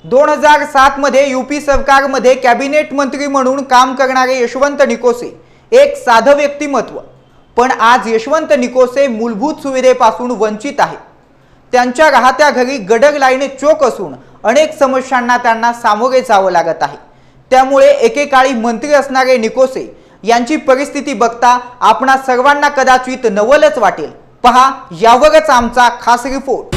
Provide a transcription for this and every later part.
2007 मध्ये यूपी सरकारमध्ये कॅबिनेट मंत्री म्हणून काम करणारे यशवंत निकोसे एक साधं व्यक्तिमत्व, पण आज यशवंत निकोसे मूलभूत सुविधेपासून वंचित आहे। त्यांच्या राहत्या घरी गडर लाईन चोक असून अनेक समस्यांना त्यांना सामोरे जावं लागत आहे। त्यामुळे एकेकाळी मंत्री असणारे निकोसे यांची परिस्थिती बघता आपणा सर्वांना कदाचित नवलच वाटेल। पहा यावरच आमचा खास रिपोर्ट।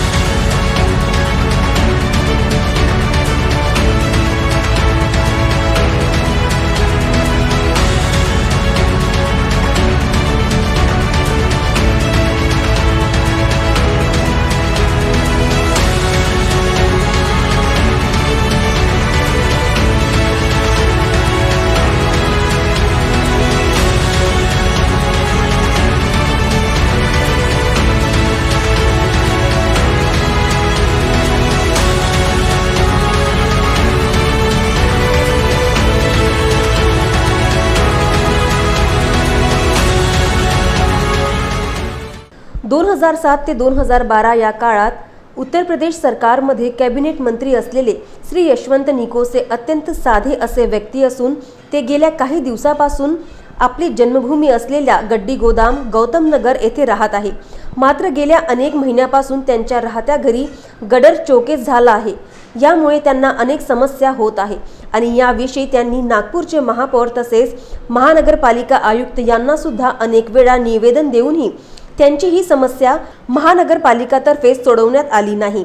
दोन 2007 ते 2012 या काळात उत्तर प्रदेश सरकारमध्ये कॅबिनेट मंत्री असलेले श्री यशवंत निकोसे अत्यंत साधे असे व्यक्ती असून ते गेल्या काही दिवसापासून आपली जन्मभूमी असलेल्या गड्डी गोदाम गौतम नगर येथे राहत आहे। मात्र गेल्या अनेक महिन्यापासून त्यांच्या राहत्या घरी गडर चोकेज झाला आहे। यामुळे त्यांना अनेक समस्या होत आहे आणि याविषयी त्यांनी नागपूरचे महापौर तसेच महानगरपालिका आयुक्त यांना सुद्धा अनेक वेळा निवेदन देऊनही त्यांची ही समस्या महानगरपालिकातर्फे सोडवण्यात आली नाही।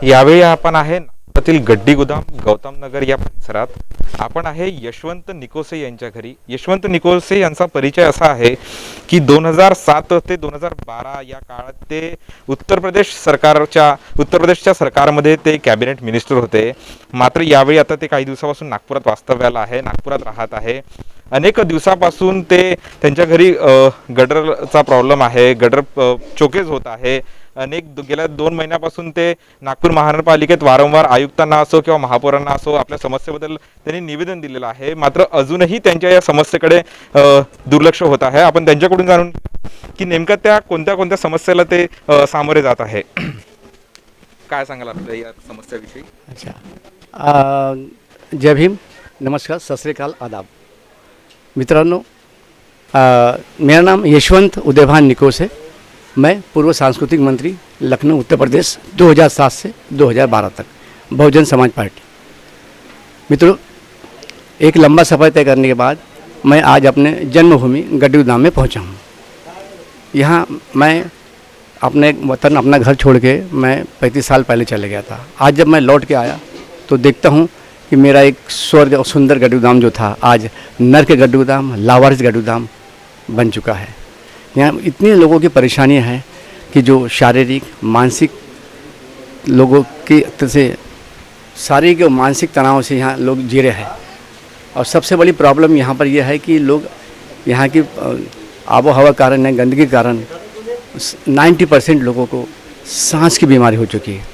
यावेळी आपण आहे नागपुरातील गड्डी गोदाम गौतम नगर या परिसरात आपण आहे यशवंत निकोसे यांच्या घरी। यशवंत निकोसे यांचा परिचय असा आहे की 2007 ते 2012 या काळात ते उत्तर प्रदेशच्या सरकारमध्ये ते कॅबिनेट मिनिस्टर होते। मात्र यावेळी आता ते काही दिवसापासून नागपुरात वास्तव्याला आहे, नागपुरात राहत आहे। अनेक दिवसापासून ते त्यांच्या घरी गडरचा प्रॉब्लेम आहे, गडर चोकेज होत आहे। गेल्या 2 महिन्यापासून ते नागपूर महानगरपालिकेत वारंवार आयुक्तांना असो किंवा महापौरांना असो आपल्या समस्येबद्दल त्यांनी निवेदन दिलेलं आहे। मात्र अजूनही त्यांच्या या समस्येकडे दुर्लक्ष होत आहे। आपण त्यांच्याकडून जाणून की नेमक्या त्या कोणत्या समस्येला ते सामोरे जात आहे। काय सांगाल आपल्या या समस्याविषयी? अच्छा, जय भीम, नमस्कार, सत श्री अकाल, आदाब। मित्रांनो, मेरा नाम यशवंत उदयभान निकोसे, मैं पूर्व सांस्कृतिक मंत्री लखनऊ उत्तर प्रदेश 2007 से 2012 तक, बहुजन समाज पार्टी। मित्रों, एक लंबा सफ़र तय करने के बाद मैं आज अपने जन्मभूमि गड्डी गोदाम में पहुंचा हूं। यहाँ मैं अपने वतन, अपना घर छोड़ के मैं 35 साल पहले चले गया था। आज जब मैं लौट के आया तो देखता हूँ कि मेरा एक स्वर्ग और सुंदर गड्डी गोदाम जो था आज नर्क गड्डी गोदाम, लावारिस गड्डी गोदाम बन चुका है। यहाँ इतनी लोगों की परेशानियाँ हैं कि जो शारीरिक मानसिक लोगों की से शारीरिक और मानसिक तनाव से यहाँ लोग जी रहे हैं। और सबसे बड़ी प्रॉब्लम यहाँ पर यह है कि लोग यहाँ की आबो हवा कारण है, गंदगी के कारण 90% लोगों को सांस की बीमारी हो चुकी है।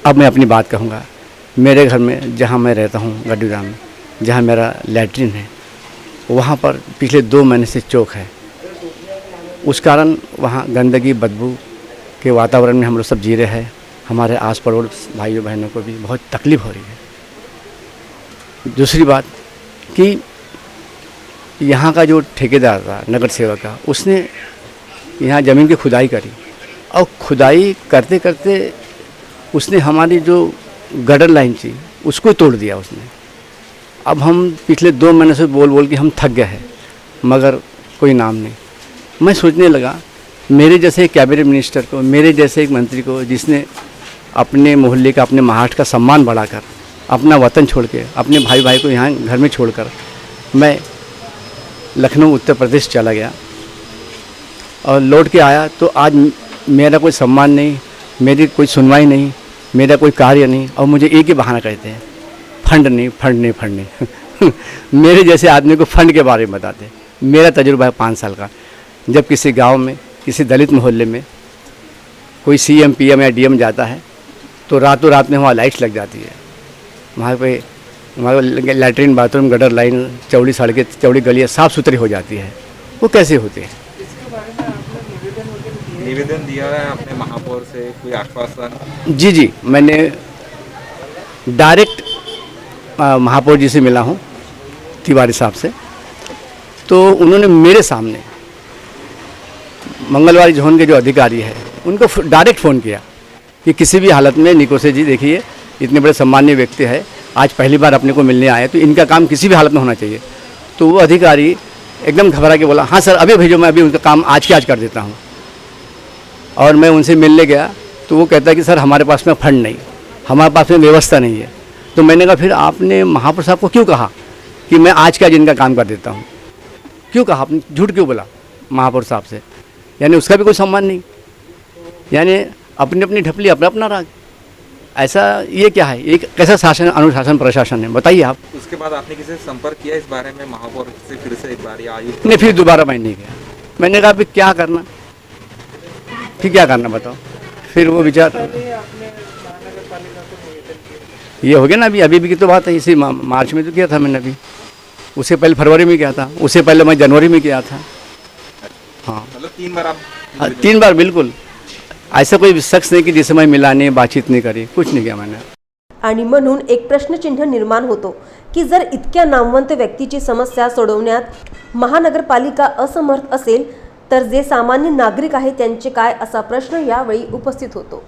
अब मैं अपनी बात कहूँगा। मेरे घर में जहाँ मैं रहता हूँ गड्डी गोदाम में, जहाँ मेरा लैट्रिन है, वहाँ पर पिछले 2 महीने से चोक है। उस कारण वहाँ गंदगी बदबू के वातावरण में हम लोग सब जी रहे हैं। हमारे आस पड़ोस भाइयों बहनों को भी बहुत तकलीफ़ हो रही है। दूसरी बात कि यहाँ का जो ठेकेदार था, नगर सेवक का, उसने यहाँ ज़मीन की खुदाई करी और खुदाई करते करते उसने हमारी जो गडर लाइन थी उसको तोड़ दिया उसने। अब हम पिछले 2 महीने से बोल बोल के हम थक गए हैं, मगर कोई नाम नहीं। मैं सोचने लगा, मेरे जैसे एक कैबिनेट मिनिस्टर को, मेरे जैसे एक मंत्री को, जिसने अपने मोहल्ले का, अपने महाराष्ट्र का सम्मान बढ़ाकर अपना वतन छोड़ के, अपने भाई को यहाँ घर में छोड़कर मैं लखनऊ उत्तर प्रदेश चला गया और लौट के आया तो आज मेरा कोई सम्मान नहीं, मेरी कोई सुनवाई नहीं, मेरा कोई कार्य नहीं। और मुझे एक ही बहाना कहते हैं, फंड नहीं। मेरे जैसे आदमी को फंड के बारे में बताते। मेरा तजुर्बा है 5 साल का। जब किसी गांव में, किसी दलित मोहल्ले में कोई CM PM या DM जाता है तो रातों रात में वहाँ लाइट्स लग जाती है। वहाँ पे हमारे लैट्रिन, बाथरूम, गटर लाइन, चौड़ी सड़कें, चौड़ी गलियाँ साफ़ सुथरी हो जाती है। वो कैसे होते हैं? निवेदन दिया है आपने महापौर से, कोई आश्वासन? जी, मैंने डायरेक्ट महापौर जी से मिला हूँ, तिवारी साहब से। तो उन्होंने मेरे सामने मंगलवारी जोन के जो अधिकारी है उनको डायरेक्ट फ़ोन किया कि किसी भी हालत में निकोसे जी देखिए इतने बड़े सम्मानीय व्यक्ति है, आज पहली बार अपने को मिलने आए, तो इनका काम किसी भी हालत में होना चाहिए। तो वो अधिकारी एकदम घबरा के बोला, हाँ सर अभी भेजो, मैं अभी उनका काम आज के आज कर देता हूँ। और मैं उनसे मिलने गया तो वो कहता है कि सर हमारे पास में फंड नहीं, हमारे पास में व्यवस्था नहीं है। तो मैंने कहा फिर आपने महापौर साहब को क्यों कहा कि मैं आज के आज इनका काम कर देता हूँ? क्यों कहा आपने, झूठ क्यों बोला महापौर साहब से? यानी उसका भी कोई सम्मान नहीं, यानी अपनी अपनी ढपली अपना अपना राग। ऐसा ये क्या है, ये कैसा शासन अनुशासन प्रशासन है, बताइए आप। उसके बाद आपने किसी से संपर्क किया इस बारे में, महापौर से फिर से एक बार या आयुक्त? नहीं, फिर दोबारा मैं नहीं गया। मैंने कहा फिर क्या करना, फिर क्या करना बताओ। फिर वो विचार ये हो गया ना, अभी भी की तो बात है, इसी मार्च में तो किया था मैंने, अभी उससे पहले फरवरी में किया था, उससे पहले मैं जनवरी में किया था। हाँ मतलब 3 बार आप? 3 बार बिल्कुल। ऐसा कोई शख्स नहीं कि जिससे मैं मिला नहीं, बातचीत नहीं करी, कुछ नहीं किया मैंने। आणि म्हणून एक प्रश्नचिन्ह निर्माण होतो की जर इतक्या नामवंत व्यक्तीची समस्या सोडवण्यात महानगरपालिका असमर्थ असेल तर जे सामान्य नागरिक आहेत त्यांचे काय, असा प्रश्न यावेळी उपस्थित होतो।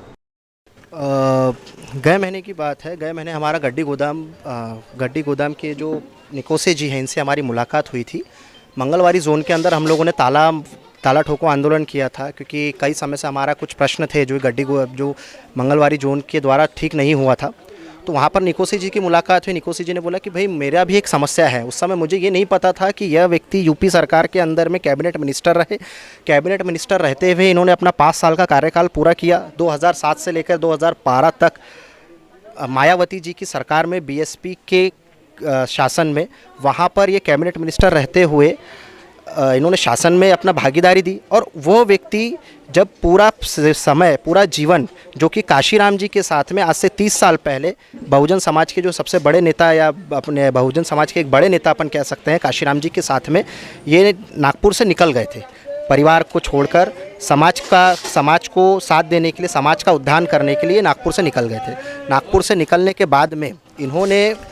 गए महीने की बात है, गए महीने हमारा गड्डी गोदाम के जो निकोसे जी हैं, इनसे हमारी मुलाकात हुई थी। मंगलवारी जोन के अंदर हम लोगों ने ताला ठोको आंदोलन किया था, क्योंकि कई समय से हमारा कुछ प्रश्न थे जो मंगलवारी जोन के द्वारा ठीक नहीं हुआ था। तो वहाँ पर निकोसे जी की मुलाकात हुई। निकोसे जी ने बोला कि भाई मेरा भी एक समस्या है। उस समय मुझे ये नहीं पता था कि यह व्यक्ति यूपी सरकार के अंदर में कैबिनेट मिनिस्टर रहे। कैबिनेट मिनिस्टर रहते हुए इन्होंने अपना 5 साल का कार्यकाल पूरा किया। 2007 से लेकर 2012 तक मायावती जी की सरकार में बीएसपी के शासन में वहाँ पर ये कैबिनेट मिनिस्टर रहते हुए इन्होंने शासन में अपना भागीदारी दी। और वो व्यक्ति जब पूरा जीवन जो कि काशीराम जी के साथ में आज से 30 साल पहले बहुजन समाज के जो सबसे बड़े नेता, या अपने बहुजन समाज के एक बड़े नेता अपन कह सकते हैं, काशीराम जी के साथ में ये नागपुर से निकल गए थे, परिवार को छोड़कर समाज को साथ देने के लिए, समाज का उद्धार करने के लिए नागपुर से निकल गए थे। नागपुर से निकलने के बाद में इन्होंने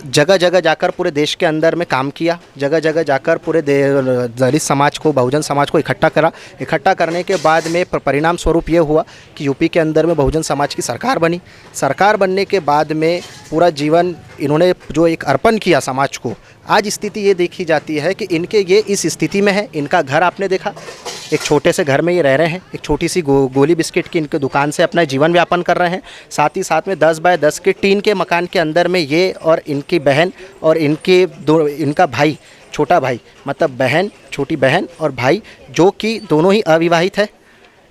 जगह जगह जाकर पूरे देश के अंदर में काम किया। जगह जगह जाकर पूरे दलित समाज को, बहुजन समाज को इकट्ठा करने के बाद में परिणाम स्वरूप ये हुआ कि यूपी के अंदर में बहुजन समाज की सरकार बनी। सरकार बनने के बाद में पूरा जीवन इन्होंने जो एक अर्पण किया समाज को, आज स्थिति ये देखी जाती है कि इनके ये इस स्थिति में है। इनका घर आपने देखा, एक छोटे से घर में ये रह रहे हैं, एक छोटी सी गोली बिस्किट की इनके दुकान से अपना जीवन यापन कर रहे हैं। साथ ही साथ में 10 बाय 10 के टीन के मकान के अंदर में ये और इनकी बहन और इनका भाई, छोटा भाई, मतलब बहन, छोटी बहन और भाई, जो कि दोनों ही अविवाहित है,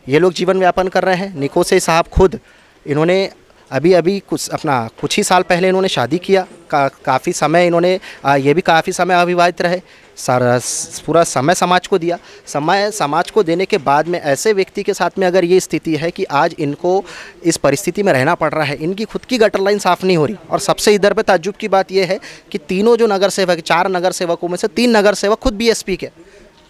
ये लोग जीवन यापन कर रहे हैं। निकोसे साहब खुद इन्होंने अभी कुछ ही साल पहले इन्होंने शादी किया। काफ़ी समय इन्होंने ये भी काफ़ी समय अविवाहित रहे। पूरा समय समाज को दिया। समाज को देने के बाद में ऐसे व्यक्ति के साथ में अगर ये स्थिति है कि आज इनको इस परिस्थिति में रहना पड़ रहा है, इनकी खुद की गटर लाइन साफ़ नहीं हो रही। और सबसे इधर पे ताज्जुब की बात ये है कि तीनों जो नगर सेवक, 4 नगर सेवकों में से 3 नगर सेवक खुद बीएसपी के,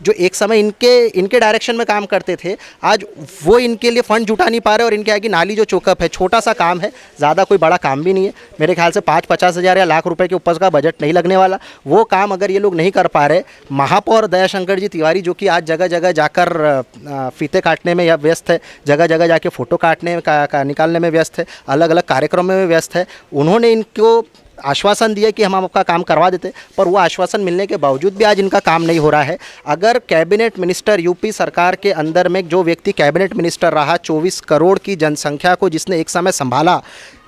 जो एक समय इनके डायरेक्शन में काम करते थे, आज वो इनके लिए फ़ंड जुटा नहीं पा रहे। और इनके आगे नाली जो चोकअप है, छोटा सा काम है, ज़्यादा कोई बड़ा काम भी नहीं है। मेरे ख्याल से 5-50 हज़ार या लाख रुपए के ऊपर का बजट नहीं लगने वाला। वो काम अगर ये लोग नहीं कर पा रहे, महापौर दयाशंकर जी तिवारी जो कि आज जगह जगह जाकर फीते काटने में या व्यस्त है, जगह जगह जाके फ़ोटो काटने का निकालने में व्यस्त है, अलग अलग कार्यक्रमों में व्यस्त है, उन्होंने इनको आश्वासन दिया कि हम आपका काम करवा देते, पर वो आश्वासन मिलने के बावजूद भी आज इनका काम नहीं हो रहा है। अगर कैबिनेट मिनिस्टर, यूपी सरकार के अंदर में जो व्यक्ति कैबिनेट मिनिस्टर रहा, 24 करोड़ की जनसंख्या को जिसने एक समय संभाला,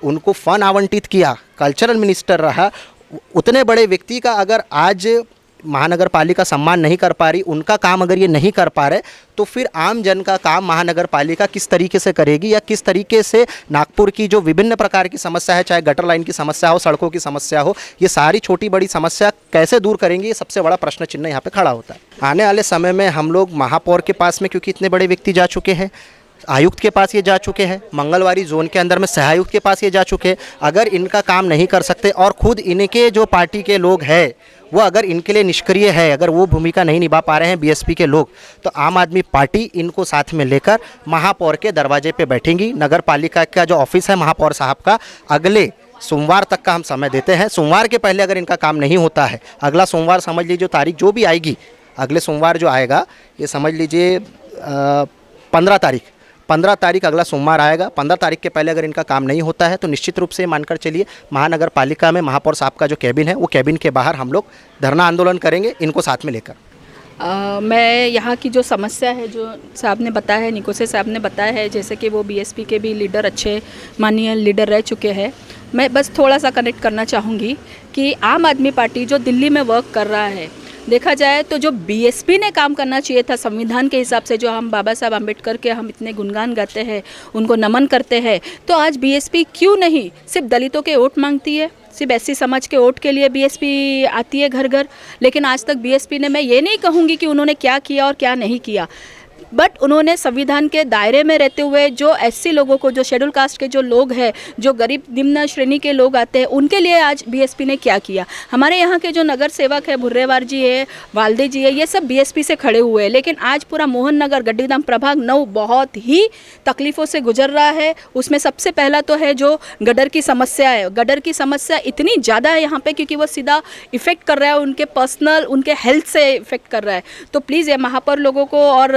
उनको फंड आवंटित किया, कल्चरल मिनिस्टर रहा, उतने बड़े व्यक्ति का अगर आज महानगर पालिका सम्मान नहीं कर पा रही, उनका काम अगर ये नहीं कर पा रहे, तो फिर आम जन का काम महानगर पालिका किस तरीके से करेगी, या किस तरीके से नागपुर की जो विभिन्न प्रकार की समस्या है, चाहे गटर लाइन की समस्या हो, सड़कों की समस्या हो, ये सारी छोटी बड़ी समस्या कैसे दूर करेंगे, ये सबसे बड़ा प्रश्न चिन्ह यहाँ पे खड़ा होता है। आने वाले समय में हम लोग महापौर के पास में, क्योंकि इतने बड़े व्यक्ति जा चुके हैं, आयुक्त के पास ये जा चुके हैं, मंगलवारी जोन के अंदर में सहायुक्त के पास ये जा चुके हैं, अगर इनका काम नहीं कर सकते और खुद इनके जो पार्टी के लोग हैं वो अगर इनके लिए निष्क्रिय है, अगर वो भूमिका नहीं निभा पा रहे हैं बीएसपी के लोग, तो आम आदमी पार्टी इनको साथ में लेकर महापौर के दरवाजे पे बैठेंगी। नगर पालिका का जो ऑफिस है महापौर साहब का, अगले सोमवार तक का हम समय देते हैं। सोमवार के पहले अगर इनका काम नहीं होता है, अगला सोमवार समझ लीजिए, जो तारीख जो भी आएगी, अगले सोमवार जो आएगा, ये समझ लीजिए 15 तारीख अगला सोमवार आएगा। 15 तारीख के पहले अगर इनका काम नहीं होता है तो निश्चित रूप से मानकर चलिए महानगर पालिका में महापौर साहब का जो कैबिन है, वो कैबिन के बाहर हम लोग धरना आंदोलन करेंगे इनको साथ में लेकर। मैं यहाँ की जो समस्या है, जो साहब ने बताया है, निकोसे साहब ने बताया है, जैसे कि वो बीएसपी के भी लीडर, अच्छे माननीय लीडर रह चुके हैं। मैं बस थोड़ा सा कनेक्ट करना चाहूँगी कि आम आदमी पार्टी जो दिल्ली में वर्क कर रहा है, देखा जाए तो जो बीएसपी ने काम करना चाहिए था संविधान के हिसाब से, जो हम बाबा साहब अम्बेडकर के हम इतने गुणगान गाते हैं, उनको नमन करते हैं, तो आज बीएसपी क्यों नहीं सिर्फ दलितों के वोट मांगती है, सिर्फ एससी समाज के वोट के लिए बीएसपी आती है घर घर। लेकिन आज तक बीएसपी ने, मैं ये नहीं कहूँगी कि उन्होंने क्या किया और क्या नहीं किया, बट उन्होंने संविधान के दायरे में रहते हुए जो एससी लोगों को, जो शेड्यूल कास्ट के जो लोग हैं, जो गरीब निम्न श्रेणी के लोग आते हैं, उनके लिए आज बीएसपी ने क्या किया। हमारे यहाँ के जो नगर सेवक है, भुर्रेवार जी है, वालदे जी है, ये सब बीएसपी से खड़े हुए हैं। लेकिन आज पूरा मोहन नगर गड्डीधाम प्रभाग 9 बहुत ही तकलीफ़ों से गुजर रहा है। उसमें सबसे पहला तो है जो गडर की समस्या है। गडर की समस्या इतनी ज़्यादा है यहाँ पे, क्योंकि वो सीधा इफ़ेक्ट कर रहा है उनके पर्सनल, उनके हेल्थ से इफ़ेक्ट कर रहा है। तो प्लीज़ ये महापौर लोगों को और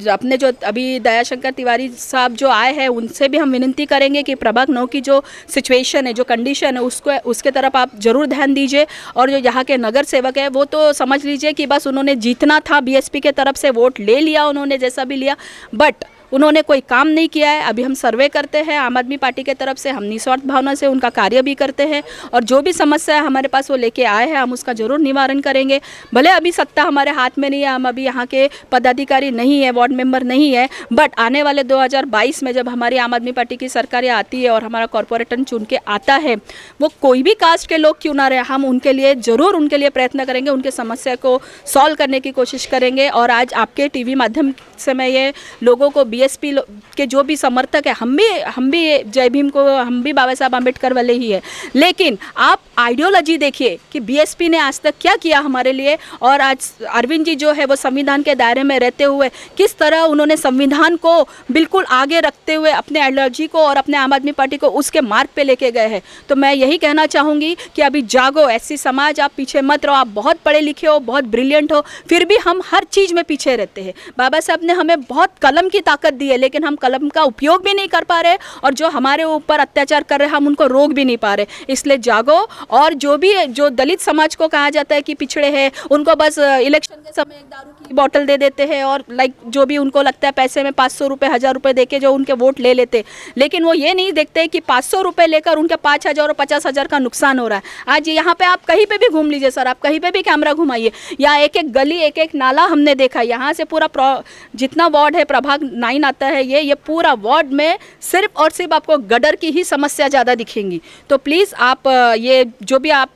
अपने जो अभी दयाशंकर तिवारी साहब जो आए हैं, उनसे भी हम विनती करेंगे कि प्रभाग 9 की जो सिचुएशन है, जो कंडीशन है, उसके तरफ आप ज़रूर ध्यान दीजिए। और जो यहाँ के नगर सेवक है, वो तो समझ लीजिए कि बस उन्होंने जीतना था, बीएसपी के तरफ से वोट ले लिया उन्होंने, जैसा भी लिया, बट उन्होंने कोई काम नहीं किया है। अभी हम सर्वे करते हैं आम आदमी पार्टी के तरफ से, हम निस्वार्थ भावना से उनका कार्य भी करते हैं, और जो भी समस्या है हमारे पास वो लेके आए हैं, हम उसका ज़रूर निवारण करेंगे। भले अभी सत्ता हमारे हाथ में नहीं है, हम अभी यहाँ के पदाधिकारी नहीं है, वार्ड मेंबर नहीं है, बट आने वाले 2022 में जब हमारी आम आदमी पार्टी की सरकार आती है और हमारा कॉरपोरेटर चुन के आता है, वो कोई भी कास्ट के लोग क्यों ना रहे, हम उनके लिए ज़रूर उनके लिए प्रयत्न करेंगे, उनके समस्या को सॉल्व करने की कोशिश करेंगे। और आज आपके टीवी माध्यम से मैं ये लोगों को, बीएसपी के जो भी समर्थक है, हम भी जय भीम को, हम भी बाबा साहब अम्बेडकर वाले ही है, लेकिन आप आइडियोलॉजी देखिए कि बीएसपी ने आज तक क्या किया हमारे लिए। और आज अरविंद जी जो है वो संविधान के दायरे में रहते हुए किस तरह उन्होंने संविधान को बिल्कुल आगे रखते हुए अपने आइडियोलॉजी को और अपने आम आदमी पार्टी को उसके मार्ग पे लेके गए हैं। तो मैं यही कहना चाहूँगी कि अभी जागो, एससी समाज, आप पीछे मत रहो। आप बहुत पढ़े लिखे हो, बहुत ब्रिलियंट हो, फिर भी हम हर चीज़ में पीछे रहते हैं। बाबा साहब ने हमें बहुत कलम की ताकत दी है, लेकिन हम कलम का उपयोग भी नहीं कर पा रहे, और जो हमारे ऊपर अत्याचार कर रहे हैं हम उनको रोक भी नहीं पा रहे। इसलिए जागो। और जो दलित समाज को कहा जाता है कि पिछड़े हैं, उनको बस इलेक्शन के समय एक दारू की बोतल दे देते हैं, और जो भी उनको लगता है पैसे में 500 रुपये, 1000 रुपये देके जो उनके वोट ले लेते, लेकिन वो ये नहीं देखते कि 500 रुपये लेकर उनके 5000 और 50,000 का नुकसान हो रहा है। आज यहाँ पे आप कहीं पे भी घूम लीजिए सर, आप कहीं पे भी कैमरा घुमाइए, या एक एक गली, एक एक नाला हमने देखा। यहाँ से पूरा जितना वार्ड है, प्रभाग 9 आता है, ये पूरा वार्ड में सिर्फ और सिर्फ आपको गटर की ही समस्या ज़्यादा दिखेंगी। तो प्लीज़ आप ये जो भी आप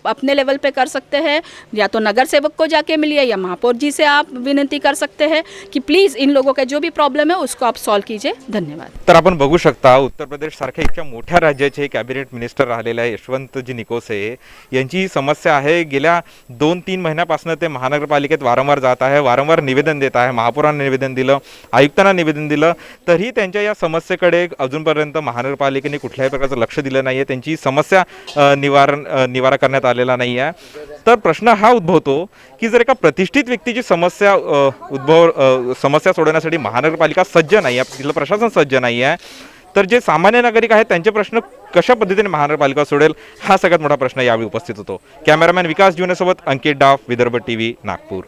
अपने लेवल पे कर सकते हैं, या तो नगर सेवक को जाके मिलिए, या महापौर जी से आप विनंती कर सकते हैं कि प्लीज़ इन लोगों का जो भी प्रॉब्लेम है उसको आप सॉल्व कीजिए। धन्यवाद। तर आपण बघू शकता उत्तर प्रदेश सारख्या इतक्या मोठ्या राज्याचे कॅबिनेट मिनिस्टर राहिलेले आहे यशवंतजी निकोसे यांची समस्या आहे। गेल्या 2-3 महिन्यापासून ते महानगरपालिकेत वारंवार जात आहे, वारंवार निवेदन देत आहे, महापौरांना निवेदन दिलं, आयुक्तांना निवेदन दिलं, तरी त्यांच्या या समस्येकडे अजूनपर्यंत महानगरपालिकेने कुठल्याही प्रकारचं लक्ष दिलं नाही आहे, त्यांची समस्या निवारा करण्यात आलेला नाही आहे। तर प्रश्न हा उद्भवतो की जर एका प्रतिष्ठित व्यक्तीची समस्या समस्या सोडवण्यासाठी महानगरपालिका सज्ज नाही आहे, तिथलं प्रशासन सज्ज नाही आहे, तर जे सामान्य नागरिक आहेत त्यांचे प्रश्न कशा पद्धतीने महानगरपालिका सोडेल, हा सगळ्यात मोठा प्रश्न यावेळी उपस्थित होतो। कॅमेरामॅन विकास जुनेसोबत अंकित डाफ, विदर्भ टीव्ही, नागपूर।